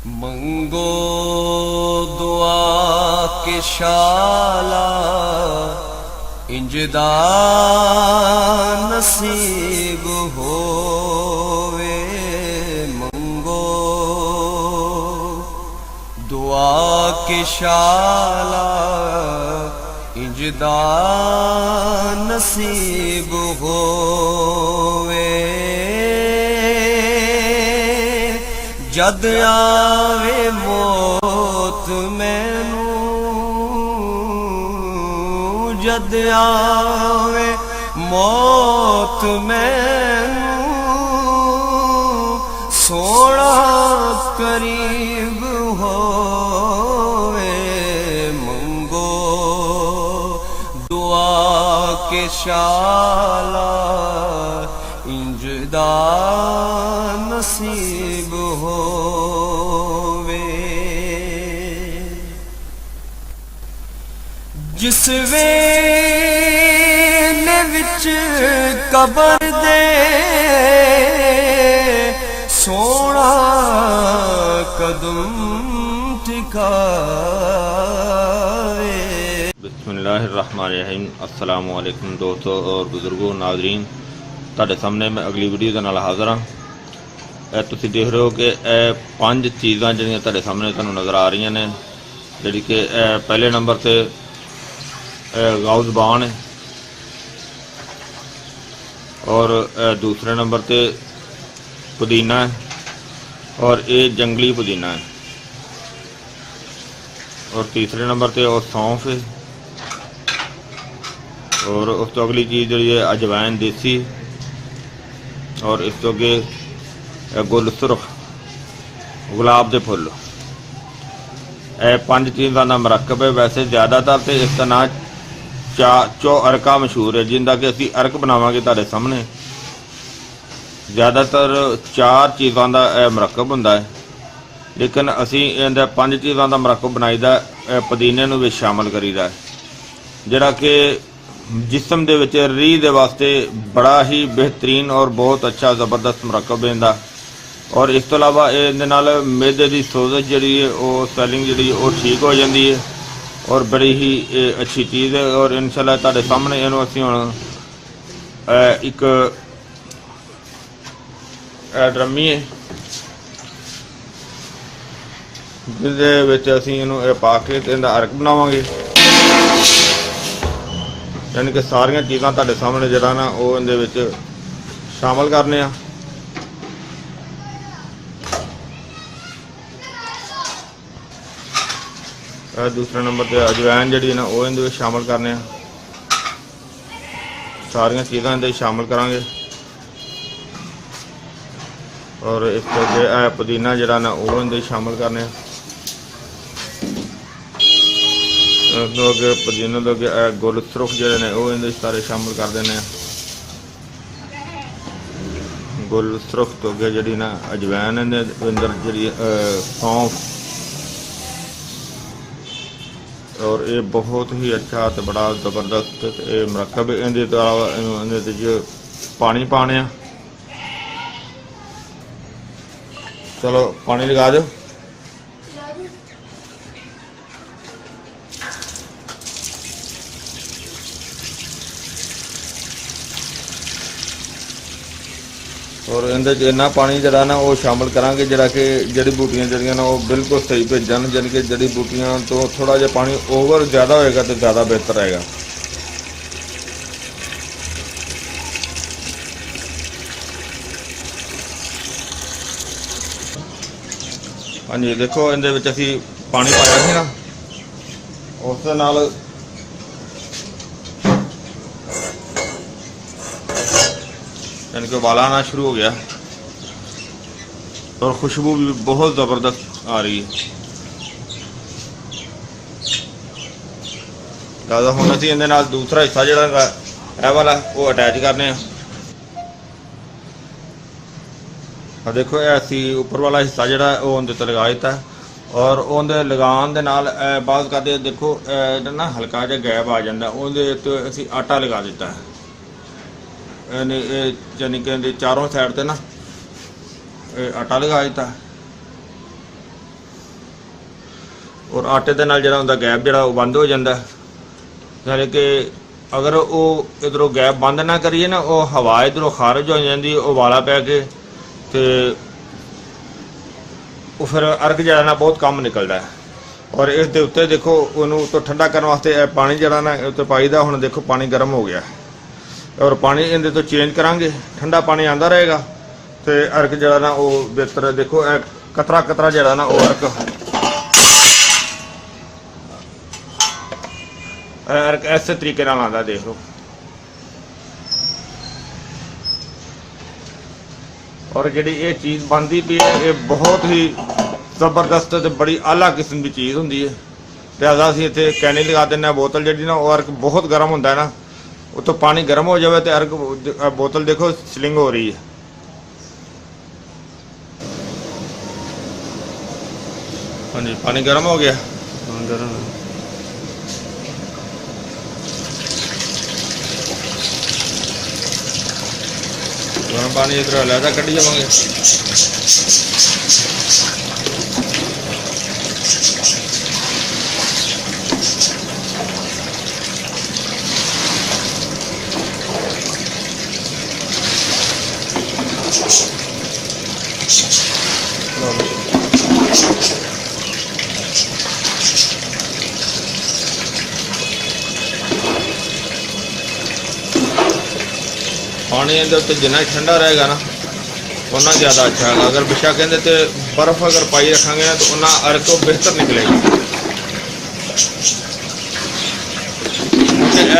मंगो दुआ के शाला इंजदा नसीब होवे। मंगो दुआ के शाला इंजदा नसीब होवे। जद आवे मौत मैनू, जद आवे मौत मैनू, सोना करीब होवे। मंगो दुआ के शाला इंजदा नसीब होवे। जिस वेले विच कबर दे सोना कदम टिकावे। बिस्मिल्लाहिर्रहमानिर्रहीम। अस्सलामु अलैकुम दोस्तों और बुजुर्गों नाज़रीन, ਤੁਹਾਡੇ ਸਾਹਮਣੇ मैं अगली वीडियो ਦੇ ਨਾਲ ਹਾਜ਼ਰ ਹਾਂ। ਤੁਸੀਂ ਦੇਖ ਰਹੇ ਹੋ ਕਿ ਇਹ 5 ਚੀਜ਼ਾਂ ਜਿਹੜੀਆਂ ਤੁਹਾਡੇ ਸਾਹਮਣੇ ਤੁਹਾਨੂੰ ਨਜ਼ਰ ਆ ਰਹੀਆਂ ਨੇ, ਜਿਹੜੀ ਕਿ ਪਹਿਲੇ ਨੰਬਰ ਤੇ ਗਾਉਜ਼ਬਾਨ है और दूसरे नंबर पे पुदीना है और ये जंगली पुदीना है और तीसरे नंबर पे और सौंफ है और उस तो अगली चीज़ जी है अजवैन देसी और इस तो अगे गुल सुरख गुलाब के फुल। यह 5 चीज़ों का मरकब है। वैसे ज़्यादातर तो इसका नाम चो अरका मशहूर है, जिनका कि असी अरक बनावांगे तुहाडे सामने। ज़्यादातर 4 चीज़ों का मरकब हुंदा है, लेकिन असी इहदा 5 चीज़ों का मरकब बनाईदा। पुदीने नूं विच शामिल करीदा, जिहड़ा कि जिसम दे विच रीह दे वास्ते बड़ा ही बेहतरीन और बहुत अच्छा ज़बरदस्त मरकब इहदा। और इस तो इलावा इहदे नाल मैदे की सोजिश जिहड़ी है वो स्वैलिंग जिहड़ी वो ठीक हो जाती है और बड़ी ही अच्छी चीज़ है। और इंशाअल्लाह तुहाडे सामने इहनूं असीं हुण एक ड्रमी है जिहदे विच असीं इहनूं पा के ते इहदा अरक बनावांगे। यानी कि सारियां चीज़ां तुहाडे सामने जिहड़ा ना वो इहदे विच शामिल करने आ। दूसरे नंबर पर अजवैन जी ना वो इहदे विच शामिल करने आ। सारियां चीज़ां इहदे शामिल करांगे और इस अगे पुदीना जिहड़ा ना वो इहदे शामिल करने आ। अगे पुदीना तो अगे गुल सुरख जिहड़े ने वो इहदे सारे शामिल कर देने। गुल सुरख तो अगे जिहड़ी ना अजवैन इहदे अंदर जिहड़ी सौंफ और ये बहुत ही अच्छा तो बड़ा ज़बरदस्त ये मरकब है। इहदे तो अलावा इहदे पानी पाने आ। चलो पानी लगा दो। और इहदे इन्ना पानी जिहड़ा ना वो शामिल करांगे जिहड़ा कि जड़ी बूटियां जिहड़ियां ना वो बिल्कुल सही भेजन। यानी कि जड़ी बूटियां तो थोड़ा जिहा पानी ओवर ज़्यादा होएगा तो ज़्यादा बेहतर रहेगा। हाँ जी देखो इहदे विच असीं पानी पाया सी ना, उस दे नाल यानी कि उबाला आना शुरू हो गया और खुशबू भी बहुत ज़बरदस्त आ रही है। ज़्यादा हुण असीं इहदे नाल दूसरा हिस्सा जिहड़ा यह वाला वो अटैच करने। देखो असी उपर वाला हिस्सा जिहड़ा वो उहदे ते लगा दिता और उहदे लगान दे नाल बाज़ करदे देखो ना हल्का जिहा गैप आ जांदा, उहदे ते असीं आटा लगा दिता है। यानी कि चारों साइड से ना आटा लगा दिता ਔਰ ਆਟੇ ਦੇ ਨਾਲ ਜਿਹੜਾ ਹੁੰਦਾ ਗੈਪ ਜਿਹੜਾ ਉਹ ਬੰਦ ਹੋ ਜਾਂਦਾ। ਯਾਨੀ ਕਿ ਅਗਰ ਉਹ ਇਧਰੋਂ ਗੈਪ ਬੰਦ ਨਾ ਕਰੀਏ ਨਾ, ਉਹ ਹਵਾ ਇਧਰੋਂ ਖਾਰਜ ਹੋ ਜਾਂਦੀ, ਉਬਾਲਾ ਪੈ ਕੇ ਤੇ ਉਹ ਫਿਰ ਅਰਗ ਜਿਹੜਾ ਨਾ ਬਹੁਤ ਕੰਮ ਨਿਕਲਦਾ ਹੈ। ਔਰ ਇਸ ਦੇ ਉੱਤੇ ਦੇਖੋ ਉਹਨੂੰ ਉੱਤੋਂ ਠੰਡਾ ਕਰਨ ਵਾਸਤੇ ਇਹ ਪਾਣੀ ਜਿਹੜਾ ਨਾ ਉੱਤੇ ਪਾਈਦਾ। ਹੁਣ ਦੇਖੋ ਪਾਣੀ ਗਰਮ ਹੋ ਗਿਆ ਔਰ ਪਾਣੀ ਇਹਦੇ ਤੋਂ ਚੇਂਜ ਕਰਾਂਗੇ, ਠੰਡਾ ਪਾਣੀ ਆਉਂਦਾ ਰਹੇਗਾ ਤੇ ਅਰਗ ਜਿਹੜਾ ਨਾ ਉਹ ਬਿਹਤਰ। ਦੇਖੋ ਇਹ ਕਤਰਾ ਕਤਰਾ ਜਿਹੜਾ ਨਾ ਉਹ ਅਰਗ ਇਸੇ ਤਰੀਕੇ ਨਾਲ ਆਉਂਦਾ, ਦੇਖ ਲਓ। ਔਰ ਜਿਹੜੀ ਇਹ ਚੀਜ਼ ਬਣਦੀ ਪਈ ਹੈ ਇਹ ਬਹੁਤ ਹੀ ਜ਼ਬਰਦਸਤ ਤੇ ਬੜੀ ਆਲਾ ਕਿਸਮ ਦੀ ਚੀਜ਼ ਹੁੰਦੀ ਹੈ। ਲਿਹਾਜ਼ਾ ਅਸੀਂ ਇੱਥੇ ਕੈਨੀ ਲਗਾ ਦਿੰਦੇ ਹਾਂ। ਬੋਤਲ ਜਿਹੜੀ ਨਾ ਉਹ ਅਰਗ ਬਹੁਤ ਗਰਮ ਹੁੰਦਾ ਹੈ ਨਾ, ਉੱਤੋਂ ਪਾਣੀ ਗਰਮ ਹੋ ਜਾਵੇ ਤੇ ਅਰਗ ਬੋਤਲ ਦੇਖੋ ਸਲਿੰਗ ਹੋ ਰਹੀ ਹੈ। ਹਾਂਜੀ ਪਾਣੀ ਗਰਮ ਹੋ ਗਿਆ। ਗਰਮ ਗਰਮ ਪਾਣੀ ਇਧਰ ਅਲੱਗਾ ਕੱਢੀ ਜਾਵਾਂਗੇ। पानी अंदर तो जितना ठंडा रहेगा ना उतना ज़्यादा अच्छा है। अगर बिशा कहते तो बर्फ़ अगर पाई रखेंगे ना तो उतना अर्क तो बेहतर निकलेगा।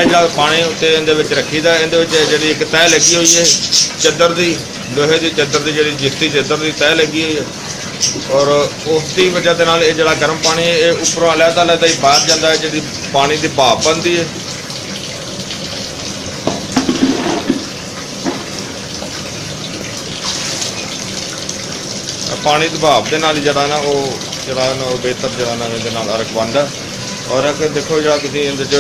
जब पानी उत्ते रखीदा, जी एक तह लगी हुई है चादर की, लोहे की चादर की, जी जिस्ती चादर की तह लगी हुई है। और उसकी वजह के नाल ये गर्म पानी है उपरों अलहदा अलहदा ही बाहर जाता है। जी पानी की भाप बनती है, पानी के भाप के नाल जरा ना वो जरा ना बेहतर जरा ना इहदे नाल अर्क बनदा। और अगर देखो जरा तुसीं इहदे च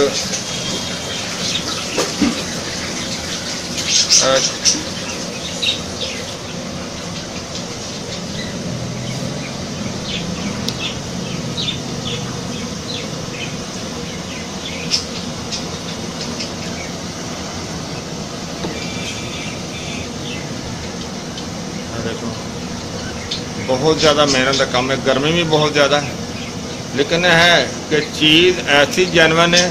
देखो बहुत ज़्यादा मेहनत का काम है। गर्मी भी बहुत ज़्यादा है, लेकिन है कि चीज़ ऐसी जेनवन है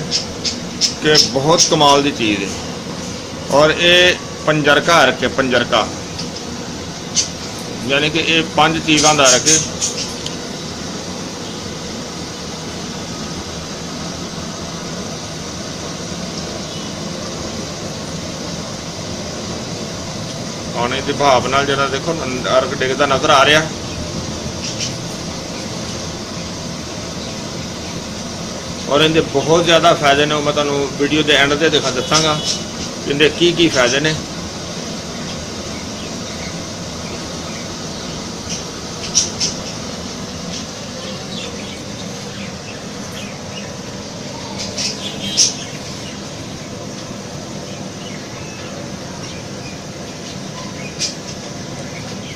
कि बहुत कमाल की चीज़ है। और ये पंजरका रखे, पंजरका यानी कि ये 5 चीज़ों का रखे। पानी की भाप नाल जरा देखो अर्क डिगदा नजर आ रहा। और इनके बहुत ज़्यादा फायदे ने, मैं तुहानू वीडियो के एंड से दसांगा इनके की फायदे ने।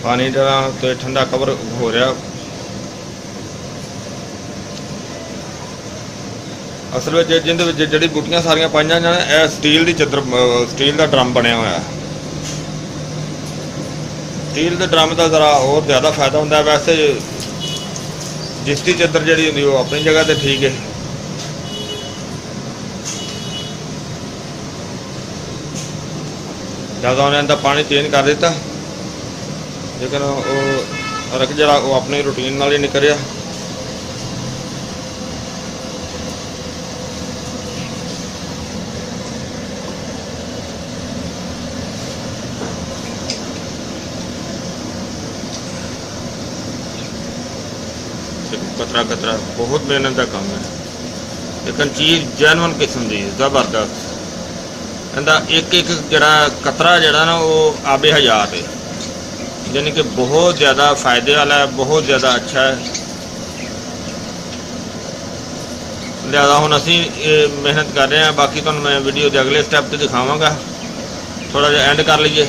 पानी जरा तो ठंडा कवर हो रहा। असल में जिंदे जड़ी बूटियां सारियां पाइयां जाने, यह स्टील की चादर, स्टील का ड्रम बनया हुआ। स्टील के ड्रम का जरा और ज़्यादा फायदा होंगे। वैसे जिसकी चादर जी होंगी वो अपनी जगह तो ठीक है। ज़्यादा उन्हें अंदर पानी चेंज कर दिता, लेकिन वो रख जरा वो अपनी रूटीन नाल ही निकल रहा। कतरा कतरा बहुत मेहनत का काम है, लेकिन चीज़ जैनवन किस्म की जबरदस्त। इनका एक एक जरा कतरा जरा ना वो आबे हयात है, यानी कि बहुत ज़्यादा फायदे वाला है, बहुत ज़्यादा अच्छा है। लिहाजा हुण असीं मेहनत कर रहे हैं। बाकी तुहानूं मैं वीडियो के अगले स्टैप तो दिखावांगा। थोड़ा जिहा एंड कर लीजिए,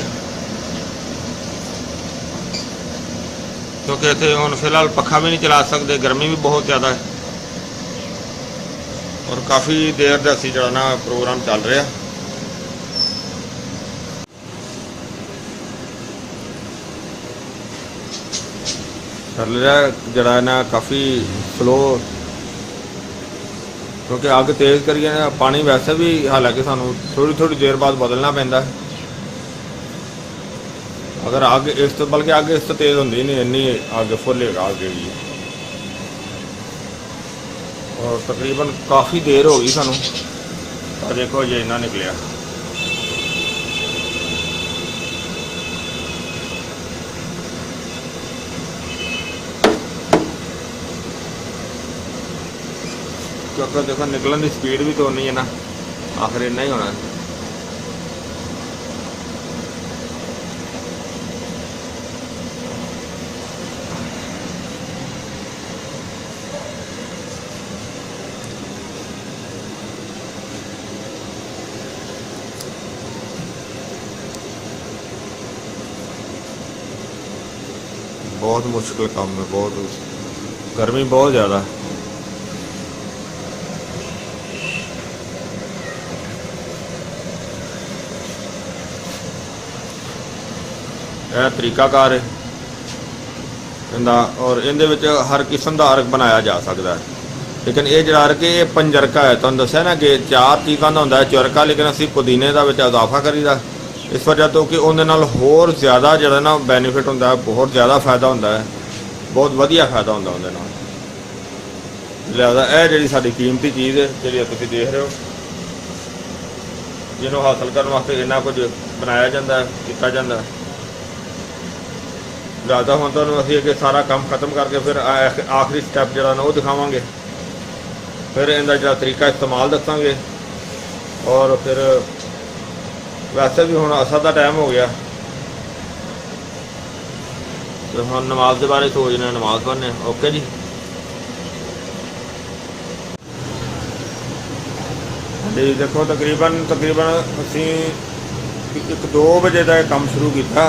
क्योंकि इत्थे हुण फिलहाल पखा भी नहीं चला सकते, गर्मी भी बहुत ज़्यादा है। ਔਰ ਕਾਫੀ ਦੇਰ ਦਾ ਅਸੀਂ ਜਿਹੜਾ ਨਾ ਪ੍ਰੋਗਰਾਮ ਚੱਲ ਰਿਹਾ। ਚੱਲ ਰਿਹਾ ਜਿਹੜਾ ਨਾ ਕਾਫੀ ਸਲੋ, ਕਿਉਂਕਿ ਅੱਗ ਤੇਜ਼ ਕਰੀਏ ਨਾ ਪਾਣੀ ਵੈਸੇ ਵੀ ਹਾਲਾਂਕਿ ਸਾਨੂੰ ਥੋੜੀ ਦੇਰ ਬਾਅਦ ਬਦਲਣਾ ਪੈਂਦਾ। ਅਗਰ ਅੱਗ ਇਸ ਤੋਂ ਬਲਕਿ ਅੱਗ ਇਸ ਤੋਂ ਤੇਜ਼ ਹੁੰਦੀ ਨਹੀਂ, ਇੰਨੀ ਅੱਗ ਫੁੱਲ ਹੈਗਾ ਅੱਗੇ ਵੀ। ਔਰ ਤਕਰੀਬਨ ਕਾਫੀ ਦੇਰ ਹੋ ਗਈ ਸਾਨੂੰ। ਆ ਦੇਖੋ ਜੇ ਇੰਨਾ ਨਿਕਲਿਆ। ਕਿਉਂਕਿ ਦੇਖੋ ਨਿਕਲਣ ਦੀ ਸਪੀਡ ਵੀ ਤਾਂ ਉਨੀ ਹੈ ਨਾ, ਆਖਰ ਇੰਨਾ ਹੀ ਹੋਣਾ। बहुत मुश्किल काम है, बहुत गर्मी बहुत ज़्यादा। यह तरीकाकार है इहदा, और इहदे विच हर किस्म का अर्क बनाया जा सकता है। लेकिन ये जो अर्क है पंजरका है, तुहानूं दस्सिया ना कि 4 चीज़ों का होंदा है चुरका, लेकिन असीं पुदीने का विच इजाफा करीदा इस वजह तो कि उहदे नाल होर ज़्यादा जिहड़ा ना बैनीफिट होंदा है, बहुत ज़्यादा फायदा होंदा है, बहुत वधिया फायदा होंदा उहदे नाल। लिहाजा यह जिहड़ी साडी कीमती चीज़ है जिहड़ी तुसीं देख रहे हो, जिन्हों हासिल करने वास्ते इन्ना कुछ बनाया जाता है, किया जाता है। लिहाजा हुण तुहानूं असीं अगे सारा काम खत्म करके फिर आखिरी स्टैप जिहड़ा ना वो दिखावांगे, फिर इहदा जिहड़ा तरीका इस्तेमाल दसांगे। और फिर वैसे भी हुण असर का टाइम हो गया तो हम नमाज के बारे सोच रहे, नमाज पढ़ने। ओके जी, जी देखो तकरीबन असी 1-2 बजे का काम शुरू किया।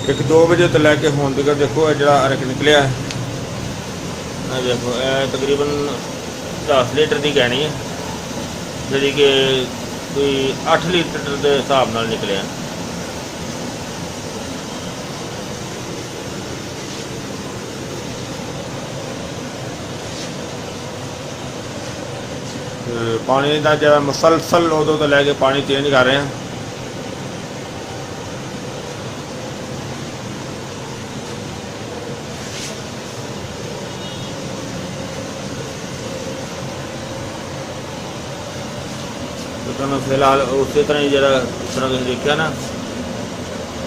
1-2 बजे तो लैके हुण तक देखो जो अर्क निकलिया देखो, तकरीबन 10 लीटर की कहनी है, जी कि कोई 8 लीटर के हिसाब नाल निकलिया। पानी का जो मुसलसल उदों तो लैके पानी चेंज कर रहे हैं। तो फिलहाल उस तरह ही जरा इस तरह तुम देखा ना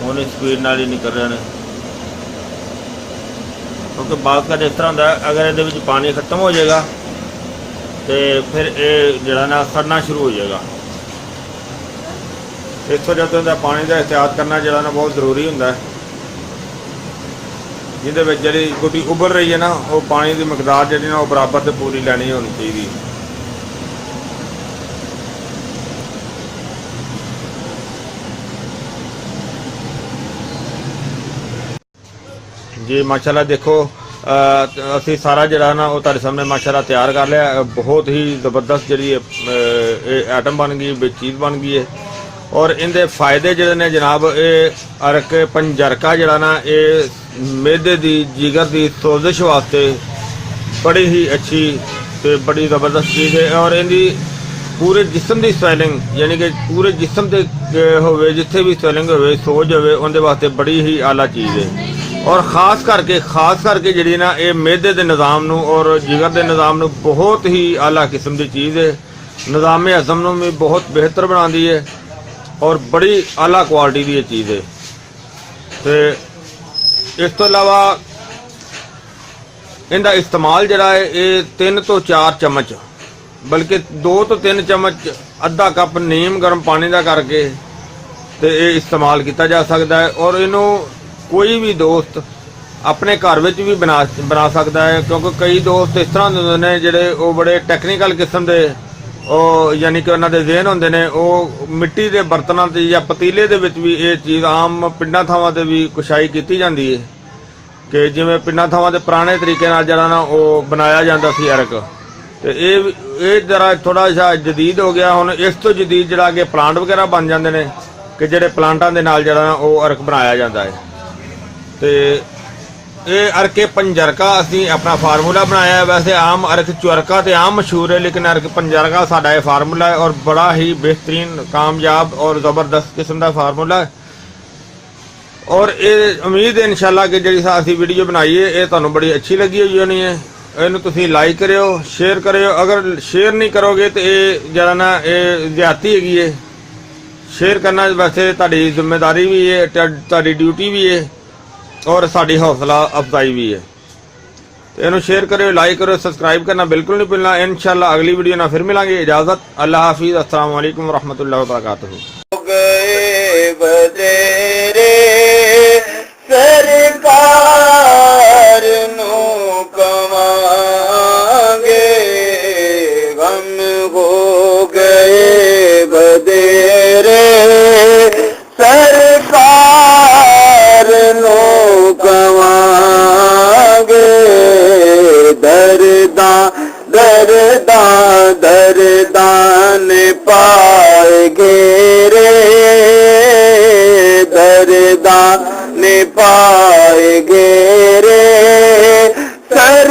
उन्हें स्पीड नाल ही निकल रहे हैं, क्योंकि बात का जिस तरह होंदा अगर ये पानी खत्म हो जाएगा तो फिर ये जरा ना सड़ना शुरू हो जाएगा। इस वजह तो पानी का एहतियात करना जरा ना बहुत जरूरी होंदा है। जिहदे जी गुड्डी उबल रही है ना वो पानी की मकदार जी ना बराबर से पूरी लैनी होनी चाहिए। जी माशाल्लाह देखो असी सारा जरा ना वो तुहाडे सामने माशाल्लाह तैयार कर लिया। बहुत ही ज़बरदस्त जी आइटम बन गई, चीज़ बन गई है। और इनके फायदे जो ने जनाब, ये अर्क पंजरका जरा ना ये मैदे की जिगर की सोजिश वास्ते बड़ी ही अच्छी तो बड़ी ज़बरदस्त चीज़ है। और इनकी पूरे जिसम की स्वैलिंग यानी कि पूरे जिसम से होवे जिथे भी स्वैलिंग होवे सोज होवे उनके वास्ते बड़ी ही आला चीज़ है। और खास करके जी ना ये मैदे के निज़ाम नूं और जिगर के निज़ाम नूं बहुत ही आला किस्म की चीज़ है। निज़ाम हज़म नूं भी बहुत बेहतर बनाती है और बड़ी आला क्वालिटी की चीज़ है। तो इस तो अलावा इनका इस्तेमाल जरा है ये 3 तो 4 चम्मच बल्कि 2 तो 3 चम्मच अद्धा कप नीम गर्म पानी का करके तो ये इस्तेमाल किया जा सकता है। और इनू कोई भी दोस्त अपने घर में भी बना सकता है, क्योंकि कई दोस्त इस तरह होंदे ने जिहड़े वो बड़े टैक्नीकल किस्म के यानी कि उन्होंने ज़हन होंदे ने वो मिट्टी के बर्तनों से या पतीले दे विच भी ये चीज़ आम पिंडां थावां ते भी कुशाई की जाती है कि जिवें पिंडां थावां ते पुराने तरीके नाल जिहड़ा ना वो बनाया जाता सी अर्क। ਤੇ ਇਹ ਜਰਾ ਥੋੜਾ ਜਿਹਾ ਜਦੀਦ ਹੋ ਗਿਆ। ਹੁਣ ਇਸ ਤੋਂ ਜਦੀਦ ਜਿਹੜਾ ਕਿ ਪਲਾਂਟ ਵਗੈਰਾ ਬਣ ਜਾਂਦੇ ਨੇ ਕਿ ਜਿਹੜੇ ਪਲਾਂਟਾਂ ਦੇ ਨਾਲ ਜਿਹੜਾ ਉਹ ਅਰਕ ਬਣਾਇਆ ਜਾਂਦਾ ਹੈ। ਤੇ ਇਹ ਅਰਕੇ ਪੰਜਰਕਾ ਅਸੀਂ ਆਪਣਾ ਫਾਰਮੂਲਾ ਬਣਾਇਆ ਹੈ। ਵੈਸੇ ਆਮ ਅਰਕ ਚੁਰਕਾ ਤੇ ਆਮ ਮਸ਼ਹੂਰ ਹੈ, ਲੇਕਿਨ ਅਰਕ ਪੰਜਰਕਾ ਸਾਡਾ ਇਹ ਫਾਰਮੂਲਾ ਹੈ ਔਰ ਬੜਾ ਹੀ ਬਿਹਤਰੀਨ ਕਾਮਯਾਬ ਔਰ ਜ਼ਬਰਦਸਤ ਕਿਸਮ ਦਾ ਫਾਰਮੂਲਾ ਹੈ। ਔਰ ਇਹ ਉਮੀਦ ਹੈ ਇਨਸ਼ਾਅੱਲਾ ਕਿ ਜਿਹੜੀ ਅਸੀਂ ਵੀਡੀਓ ਬਣਾਈ ਹੈ ਇਹ ਤੁਹਾਨੂੰ ਬੜੀ ਅੱਛੀ ਲੱਗੀ ਹੋਣੀ ਹੈ। ਇਹਨੂੰ ਤੁਸੀਂ ਲਾਈਕ ਕਰਿਓ, ਸ਼ੇਅਰ ਕਰਿਓ। ਅਗਰ ਸ਼ੇਅਰ ਨਹੀਂ ਕਰੋਗੇ ਤੇ ਇਹ ਜਿਹੜਾ ਨਾ ਇਹ ਜ਼ਿਆਦਤੀ ਹੈਗੀ ਹੈ। ਸ਼ੇਅਰ ਕਰਨਾ ਵੈਸੇ ਤੁਹਾਡੀ ਜ਼ਿੰਮੇਵਾਰੀ ਵੀ ਹੈ, ਤੁਹਾਡੀ ਡਿਊਟੀ ਵੀ ਹੈ ਔਰ ਸਾਡੀ ਹੌਸਲਾ ਅਫਜ਼ਾਈ ਵੀ ਹੈ। ਤੇ ਇਹਨੂੰ ਸ਼ੇਅਰ ਕਰਿਓ, ਲਾਈਕ ਕਰਿਓ, ਸਬਸਕ੍ਰਾਈਬ ਕਰਨਾ ਬਿਲਕੁਲ ਨਹੀਂ ਭੁੱਲਣਾ। ਇਨਸ਼ਾਅੱਲਾ ਅਗਲੀ ਵੀਡੀਓ ਨਾਲ ਫਿਰ ਮਿਲਾਂਗੇ। ਇਜਾਜ਼ਤ, ਅੱਲਾਹ ਹਾਫਿਜ਼, अस्सलाम वालेकुम रहमतुल्लाहि व बरकातहू। गए बतेरे सरकार नू कमांगे, गम हो गए बतेरे सरकार नू कमांगे। दर्दा दर्दा दर्दान पाएगे रे, दर्दान पाएगे रे सर